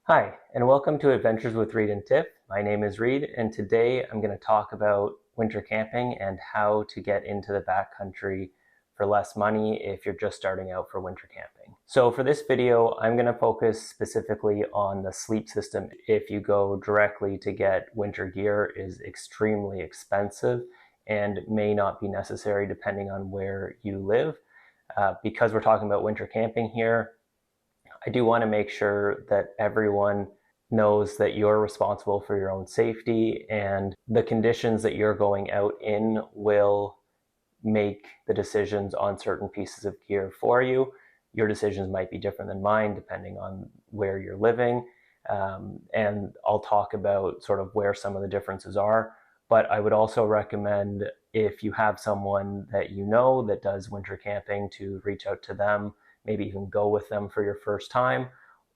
Hi, and welcome to Adventures with Reid and Tiff. My name is Reid, and today I'm going to talk about winter camping and how to get into the backcountry for less money if you're just starting out for winter camping. So for this video, I'm going to focus specifically on the sleep system. If you go directly to get winter gear is extremely expensive and may not be necessary depending on where you live. Because we're talking about winter camping here, I do want to make sure that everyone knows that you're responsible for your own safety and the conditions that you're going out in will make the decisions on certain pieces of gear for you. Your decisions might be different than mine depending on where you're living. And I'll talk about sort of where some of the differences are. But I would also recommend, if you have someone that you know that does winter camping, to reach out to them. Maybe you can go with them for your first time,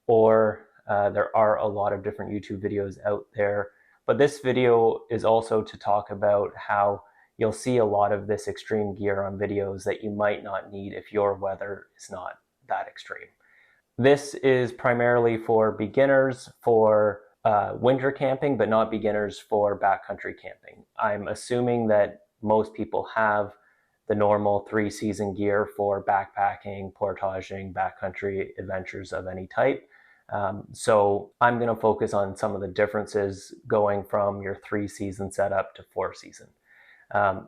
or there are a lot of different YouTube videos out there. But this video is also to talk about how you'll see a lot of this extreme gear on videos that you might not need if your weather is not that extreme. This is primarily for beginners for winter camping, but not beginners for backcountry camping. I'm assuming that most people have the normal 3-season gear for backpacking, portaging, backcountry adventures of any type. So I'm going to focus on some of the differences going from your 3-season setup to 4-season.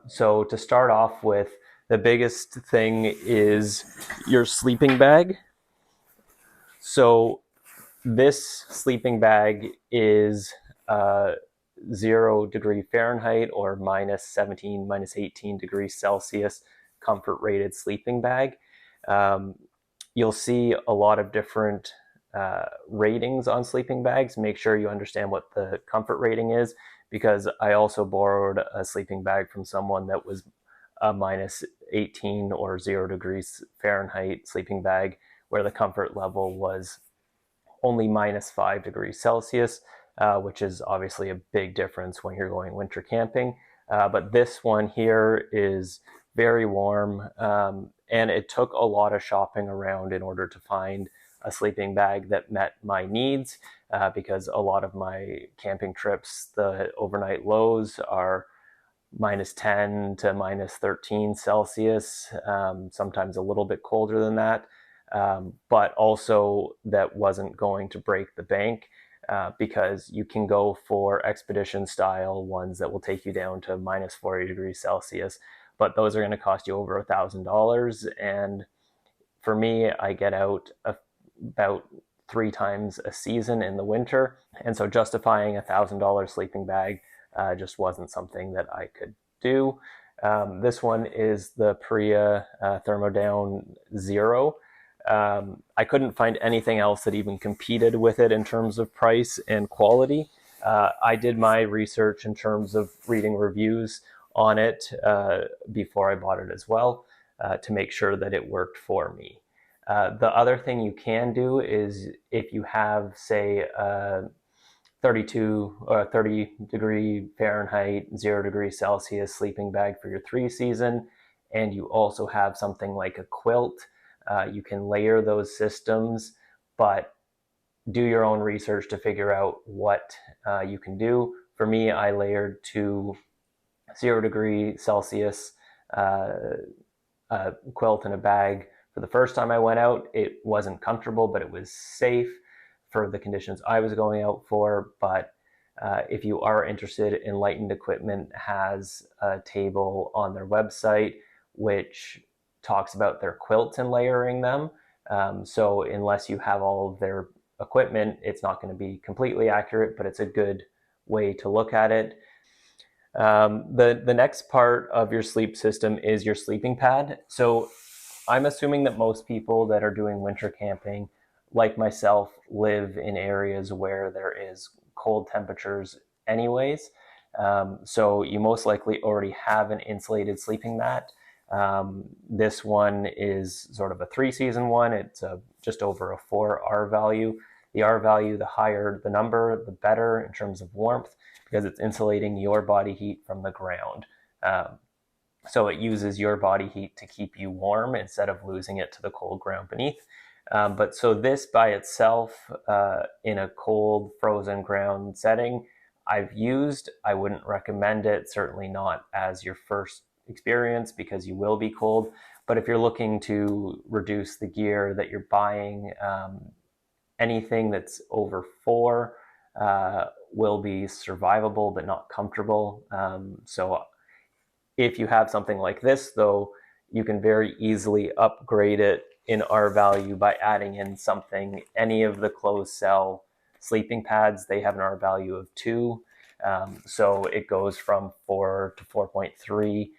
So to start off with, the biggest thing is your sleeping bag. So this sleeping bag is 0 Fahrenheit or minus 17, minus 18 degrees Celsius comfort rated sleeping bag. You'll see a lot of different ratings on sleeping bags. Make sure you understand what the comfort rating is, because I also borrowed a sleeping bag from someone that was a minus 18 or 0 degrees Fahrenheit sleeping bag, where the comfort level was only minus 5 degrees Celsius, which is obviously a big difference when you're going winter camping. But this one here is very warm, and it took a lot of shopping around in order to find a sleeping bag that met my needs, because a lot of my camping trips, the overnight lows are minus 10 to minus 13 Celsius, sometimes a little bit colder than that. But also that wasn't going to break the bank, because you can go for expedition style ones that will take you down to minus 40 degrees Celsius, but those are going to cost you over $1,000. And for me, I get out about 3 times a season in the winter, and so justifying $1,000 sleeping bag just wasn't something that I could do. This one is the Priya Thermodown Zero. I couldn't find anything else that even competed with it in terms of price and quality. I did my research in terms of reading reviews on it before I bought it as well, to make sure that it worked for me. The other thing you can do is, if you have, say, 32 or 30 degree Fahrenheit, 0 degrees Celsius sleeping bag for your 3-season, and you also have something like a quilt, you can layer those systems, but do your own research to figure out what you can do. For me, I layered 2 0 degree Celsius quilt in a bag. For the first time I went out, it wasn't comfortable, but it was safe for the conditions I was going out for. But if you are interested, Enlightened Equipment has a table on their website which talks about their quilts and layering them. So unless you have all of their equipment, it's not going to be completely accurate, but it's a good way to look at it. The next part of your sleep system is your sleeping pad. So I'm assuming that most people that are doing winter camping, like myself, live in areas where there is cold temperatures anyways. So you most likely already have an insulated sleeping mat. This one is sort of a 3-season one. It's just over a 4 R value. The R value, the higher the number, the better in terms of warmth, because it's insulating your body heat from the ground. So it uses your body heat to keep you warm instead of losing it to the cold ground beneath. But so this by itself, in a cold, frozen ground setting, I've used. I wouldn't recommend it, certainly not as your first experience because you will be cold. But if you're looking to reduce the gear that you're buying, anything that's over 4 will be survivable but not comfortable. So if you have something like this, though, you can very easily upgrade it in R value by adding in something. Any of the closed cell sleeping pads, they have an R value of 2. So it goes from 4 to 4.3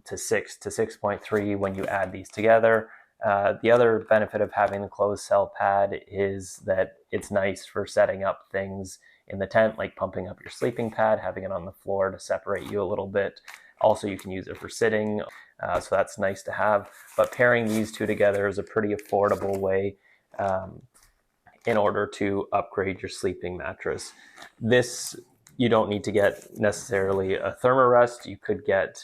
to 6 to 6.3 when you add these together. The other benefit of having the closed cell pad is that it's nice for setting up things in the tent, like pumping up your sleeping pad, having it on the floor to separate you a little bit. Also, you can use it for sitting, so that's nice to have. But pairing these two together is a pretty affordable way in order to upgrade your sleeping mattress. This, you don't need to get necessarily a Thermarest. You could get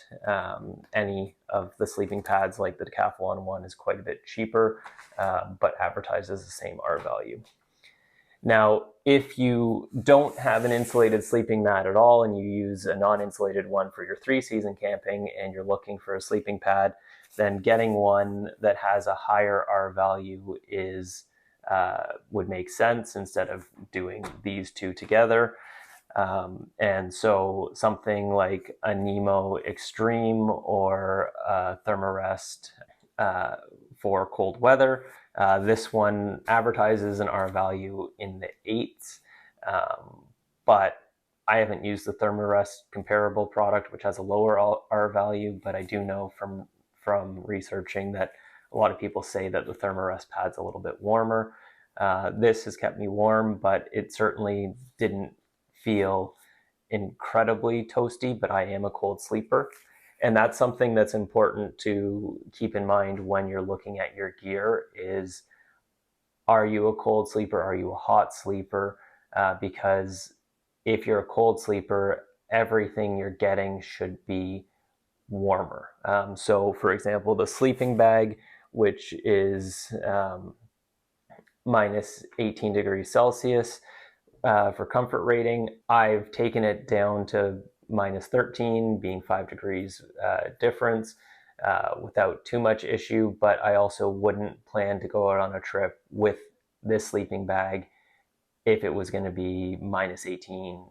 any of the sleeping pads, like the Decathlon one is quite a bit cheaper, but advertises the same R value. Now, if you don't have an insulated sleeping mat at all and you use a non-insulated one for your 3-season camping and you're looking for a sleeping pad, then getting one that has a higher R value would make sense instead of doing these two together. And so something like a Nemo Extreme or a Thermarest for cold weather. This one advertises an R value in the 8s, but I haven't used the Thermarest comparable product, which has a lower R value, but I do know from researching that a lot of people say that the Thermarest pad's a little bit warmer. This has kept me warm, but it certainly didn't feel incredibly toasty, but I am a cold sleeper. And that's something that's important to keep in mind when you're looking at your gear is, are you a cold sleeper? Are you a hot sleeper? Because if you're a cold sleeper, everything you're getting should be warmer. So for example, the sleeping bag, which is minus 18 degrees Celsius for comfort rating, I've taken it down to minus 13, being 5 degrees difference without too much issue. But I also wouldn't plan to go out on a trip with this sleeping bag if it was going to be minus 18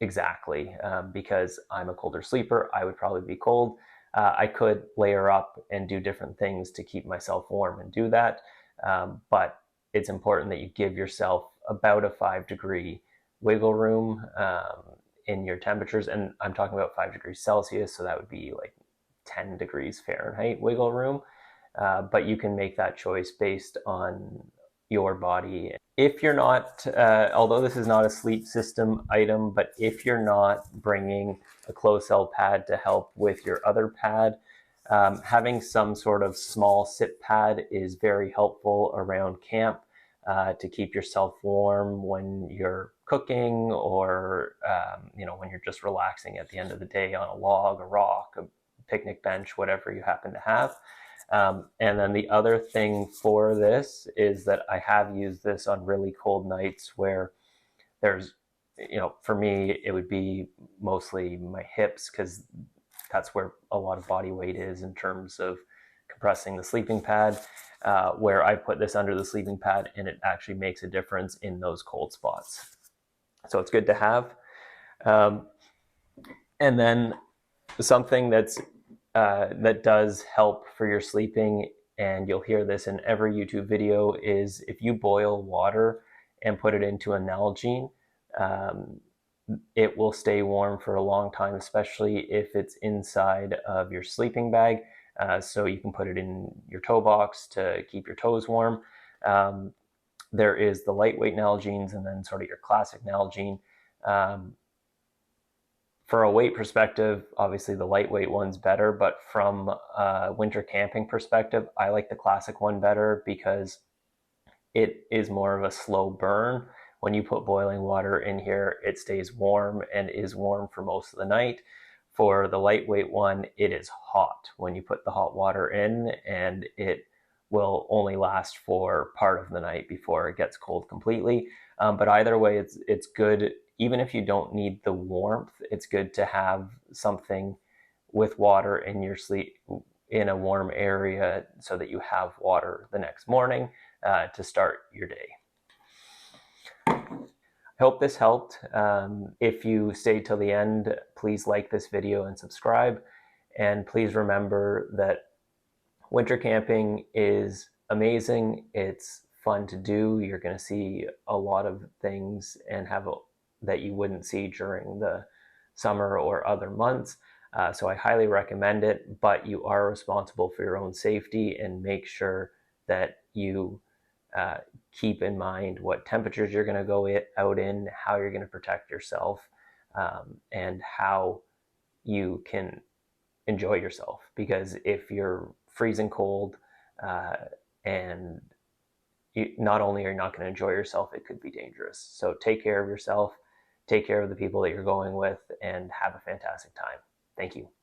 exactly, because I'm a colder sleeper. I would probably be cold. I could layer up and do different things to keep myself warm and do that. But it's important that you give yourself about a 5-degree wiggle room in your temperatures. And I'm talking about 5 degrees Celsius, so that would be like 10 degrees Fahrenheit wiggle room. But you can make that choice based on your body. If you're not, although this is not a sleep system item, but if you're not bringing a closed cell pad to help with your other pad, having some sort of small sit pad is very helpful around camp to keep yourself warm when you're cooking or when you're just relaxing at the end of the day on a log, a rock, a picnic bench, whatever you happen to have. And then the other thing for this is that I have used this on really cold nights where there's, for me, it would be mostly my hips because that's where a lot of body weight is in terms of compressing the sleeping pad, where I put this under the sleeping pad and it actually makes a difference in those cold spots. So it's good to have. And then something that does help for your sleeping, and you'll hear this in every YouTube video, is if you boil water and put it into a Nalgene, it will stay warm for a long time, especially if it's inside of your sleeping bag. So you can put it in your toe box to keep your toes warm. There is the lightweight Nalgenes and then sort of your classic Nalgene. For a weight perspective, obviously the lightweight one's better, but from a winter camping perspective, I like the classic one better because it is more of a slow burn. When you put boiling water in here, it stays warm and is warm for most of the night. For the lightweight one, it is hot when you put the hot water in, and it will only last for part of the night before it gets cold completely. But either way, it's good. Even if you don't need the warmth, it's good to have something with water in your sleep in a warm area so that you have water the next morning to start your day. I hope this helped. If you stayed till the end, please like this video and subscribe. And please remember that winter camping is amazing. It's fun to do. You're going to see a lot of things and that you wouldn't see during the summer or other months. So I highly recommend it, but you are responsible for your own safety, and make sure that you keep in mind what temperatures you're going to go out in, how you're going to protect yourself, and how you can enjoy yourself. Because if you're freezing cold and not only are you not going to enjoy yourself, it could be dangerous. So take care of yourself, take care of the people that you're going with, and have a fantastic time. Thank you.